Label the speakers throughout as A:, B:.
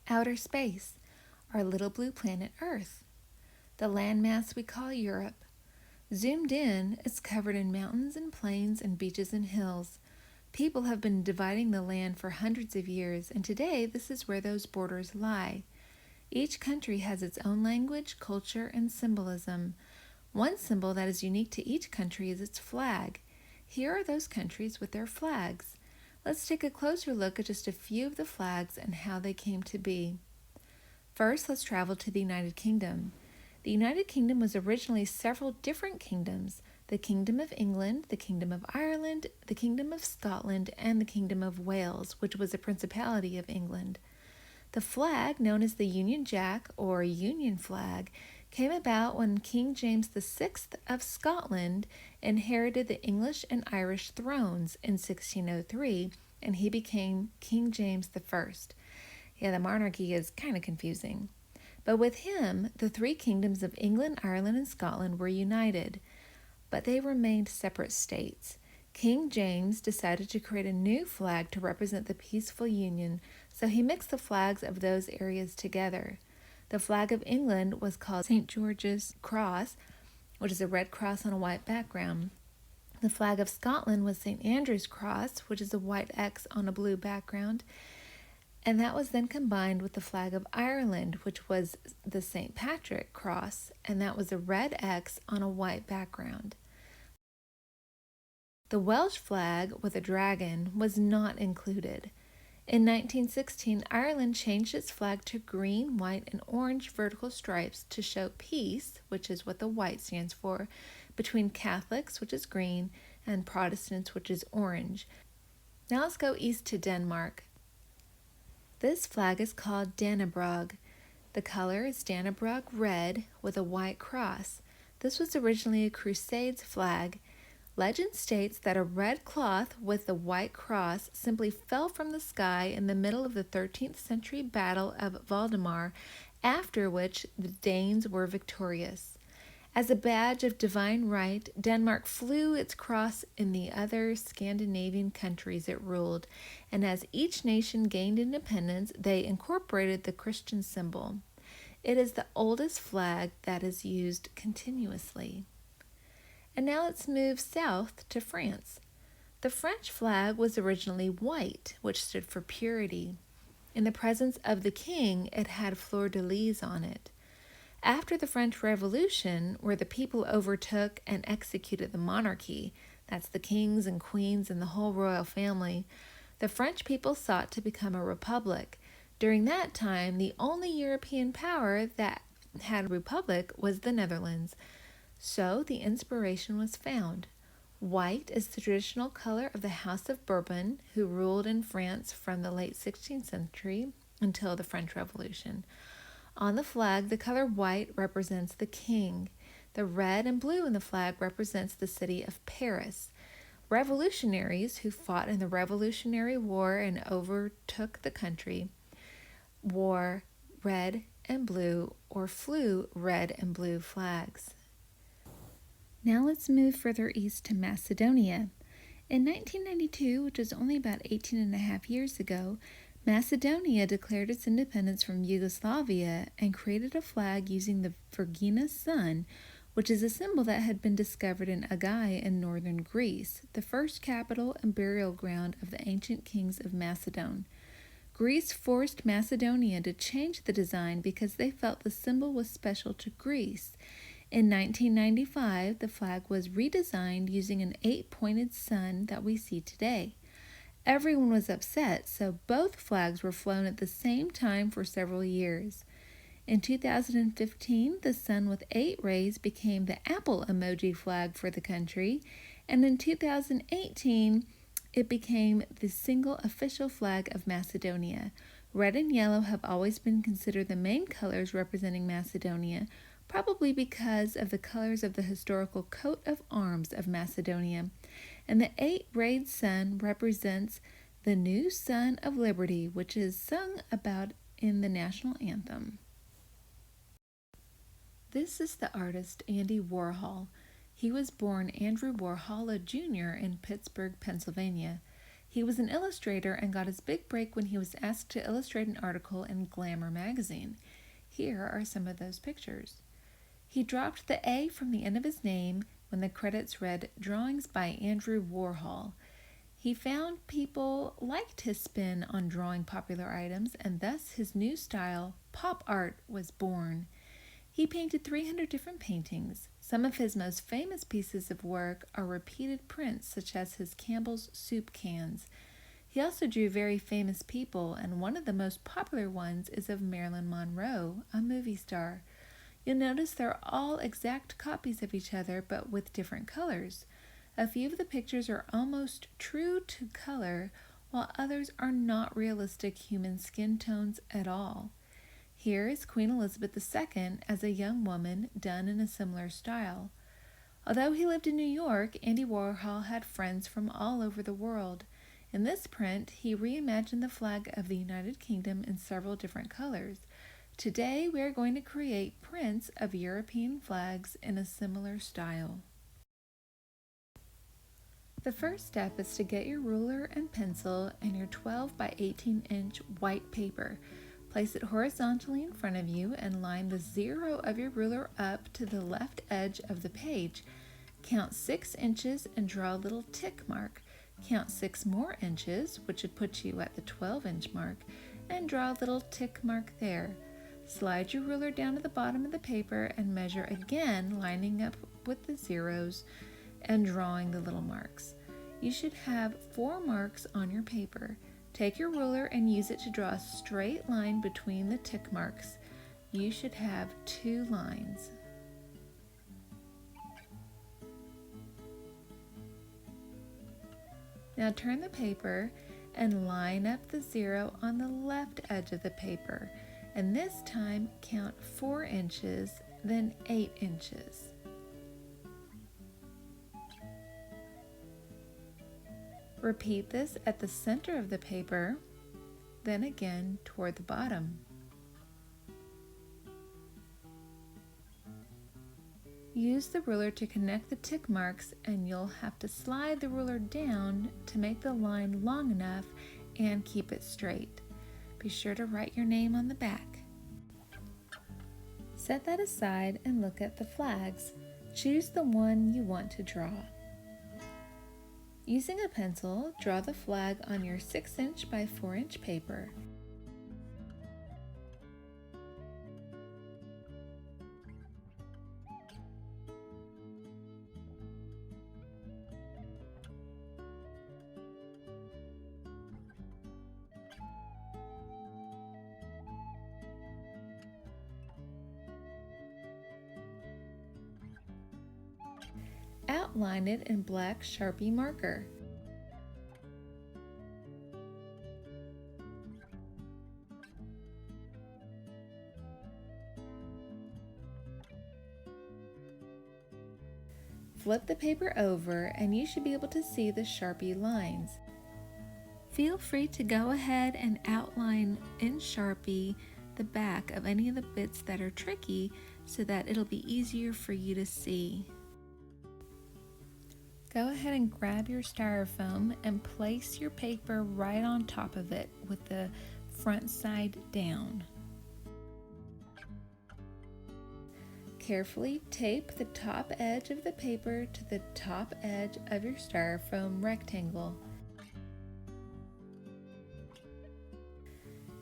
A: Outer space, our little blue planet Earth. The landmass we call Europe. Zoomed in, it's covered in mountains and plains and beaches and hills. People have been dividing the land for hundreds of years, and today this is where those borders lie. Each country has its own language, culture, and symbolism. One symbol that is unique to each country is its flag. Here are those countries with their flags. Let's take a closer look at just a few of the flags and how they came to be. First, let's travel to the United Kingdom. The United Kingdom was originally several different kingdoms: the Kingdom of England, the Kingdom of Ireland, the Kingdom of Scotland, and the Kingdom of Wales, which was a principality of England. The flag, known as the Union Jack or Union Flag, came about when King James VI of Scotland inherited the English and Irish thrones in 1603, and he became King James I. Yeah, the monarchy is kind of confusing. But with him, the three kingdoms of England, Ireland, and Scotland were united, but they remained separate states. King James decided to create a new flag to represent the peaceful union, so he mixed the flags of those areas together. The flag of England was called St. George's Cross, which is a red cross on a white background. The flag of Scotland was St. Andrew's Cross, which is a white X on a blue background. And that was then combined with the flag of Ireland, which was the St. Patrick Cross, and that was a red X on a white background. The Welsh flag with a dragon was not included. In 1916, Ireland changed its flag to green, white, and orange vertical stripes to show peace, which is what the white stands for, between Catholics, which is green, and Protestants, which is orange. Now let's go east to Denmark. This flag is called Danabrog. The color is Danabrog red with a white cross. This was originally a Crusades flag. Legend states that a red cloth with the white cross simply fell from the sky in the middle of the 13th century Battle of Valdemar, after which the Danes were victorious. As a badge of divine right, Denmark flew its cross in the other Scandinavian countries it ruled, and as each nation gained independence, they incorporated the Christian symbol. It is the oldest flag that is used continuously. And now let's move south to France. The French flag was originally white, which stood for purity. In the presence of the king, it had fleur-de-lis on it. After the French Revolution, where the people overtook and executed the monarchy, that's the kings and queens and the whole royal family, the French people sought to become a republic. During that time, the only European power that had a republic was the Netherlands. So the inspiration was found. White is the traditional color of the House of Bourbon, who ruled in France from the late 16th century until the French Revolution. On the flag, the color white represents the king. The red and blue in the flag represents the city of Paris. Revolutionaries who fought in the Revolutionary War and overtook the country wore red and blue or flew red and blue flags. Now let's move further east to Macedonia. In 1992, which was only about 18 and a half years ago, Macedonia declared its independence from Yugoslavia and created a flag using the Vergina sun, which is a symbol that had been discovered in Agae in northern Greece, the first capital and burial ground of the ancient kings of Macedon. Greece forced Macedonia to change the design because they felt the symbol was special to Greece. In 1995, the flag was redesigned using an 8-pointed sun that we see today. Everyone was upset, so both flags were flown at the same time for several years. In 2015, the sun with 8 rays became the apple emoji flag for the country, and in 2018, it became the single official flag of Macedonia. Red and yellow have always been considered the main colors representing Macedonia, probably because of the colors of the historical coat of arms of Macedonia. And the 8-rayed sun represents the new sun of liberty, which is sung about in the national anthem. This is the artist Andy Warhol. He was born Andrew Warhol Jr. in Pittsburgh, Pennsylvania. He was an illustrator and got his big break when he was asked to illustrate an article in Glamour magazine. Here are some of those pictures. He dropped the A from the end of his name when the credits read Drawings by Andrew Warhol. He found people liked his spin on drawing popular items, and thus his new style, pop art, was born. He painted 300 different paintings. Some of his most famous pieces of work are repeated prints, such as his Campbell's soup cans. He also drew very famous people, and one of the most popular ones is of Marilyn Monroe, a movie star. You'll notice they're all exact copies of each other, but with different colors. A few of the pictures are almost true to color, while others are not realistic human skin tones at all. Here is Queen Elizabeth II as a young woman, done in a similar style. Although he lived in New York, Andy Warhol had friends from all over the world. In this print, he reimagined the flag of the United Kingdom in several different colors. Today, we are going to create prints of European flags in a similar style. The first step is to get your ruler and pencil and your 12 by 18-inch white paper. Place it horizontally in front of you and line the 0 of your ruler up to the left edge of the page. Count 6 inches and draw a little tick mark. Count 6 more inches, which would put you at the 12-inch mark, and draw a little tick mark there. Slide your ruler down to the bottom of the paper and measure again, lining up with the zeros and drawing the little marks. You should have 4 marks on your paper. Take your ruler and use it to draw a straight line between the tick marks. You should have 2 lines. Now turn the paper and line up the 0 on the left edge of the paper, and this time count 4 inches, then 8 inches. Repeat this at the center of the paper, then again toward the bottom. Use the ruler to connect the tick marks, and you'll have to slide the ruler down to make the line long enough and keep it straight. Be sure to write your name on the back. Set that aside and look at the flags. Choose the one you want to draw. Using a pencil, draw the flag on your 6-inch by 4-inch paper. Outline it in black Sharpie marker. Flip the paper over and you should be able to see the Sharpie lines. Feel free to go ahead and outline in Sharpie the back of any of the bits that are tricky so that it'll be easier for you to see. Go ahead and grab your styrofoam and place your paper right on top of it with the front side down. Carefully tape the top edge of the paper to the top edge of your styrofoam rectangle.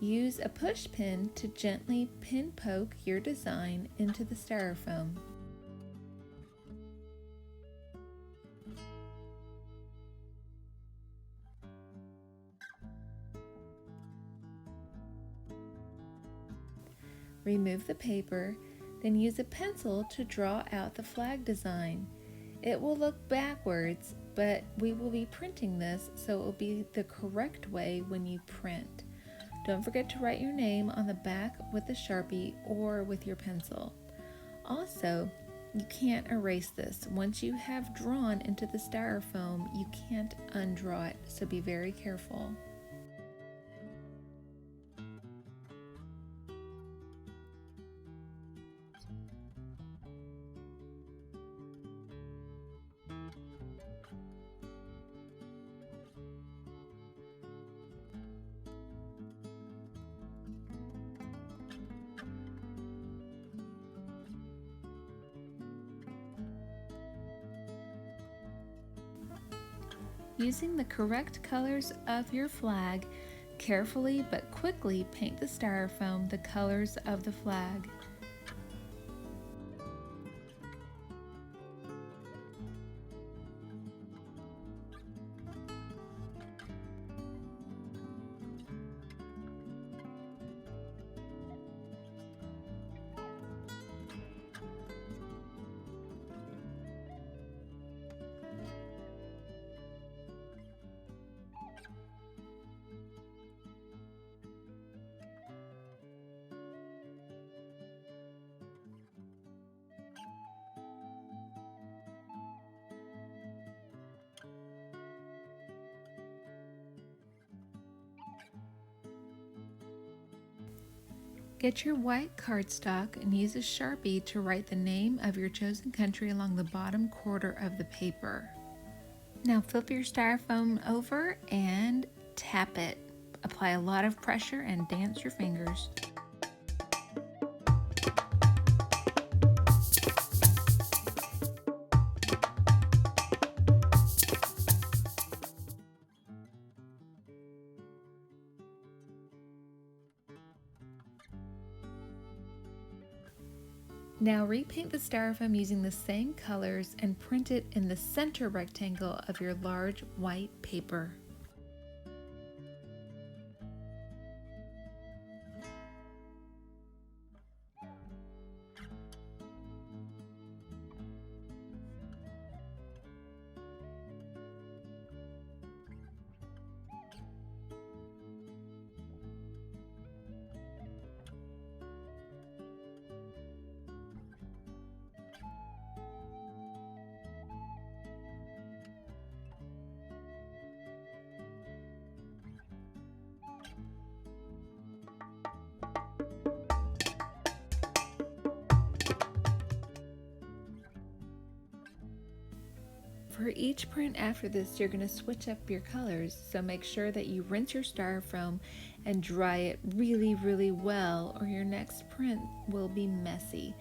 A: Use a push pin to gently pin poke your design into the styrofoam. Remove the paper, then use a pencil to draw out the flag design. It will look backwards, but we will be printing this, so it will be the correct way when you print. Don't forget to write your name on the back with a Sharpie or with your pencil. Also, you can't erase this. Once you have drawn into the styrofoam, you can't undraw it, so be very careful. Using the correct colors of your flag, carefully but quickly paint the styrofoam the colors of the flag. Get your white cardstock and use a Sharpie to write the name of your chosen country along the bottom quarter of the paper. Now flip your styrofoam over and tap it. Apply a lot of pressure and dance your fingers. Now repaint the styrofoam using the same colors and print it in the center rectangle of your large white paper. For each print after this, you're going to switch up your colors, so make sure that you rinse your styrofoam and dry it really well, or your next print will be messy.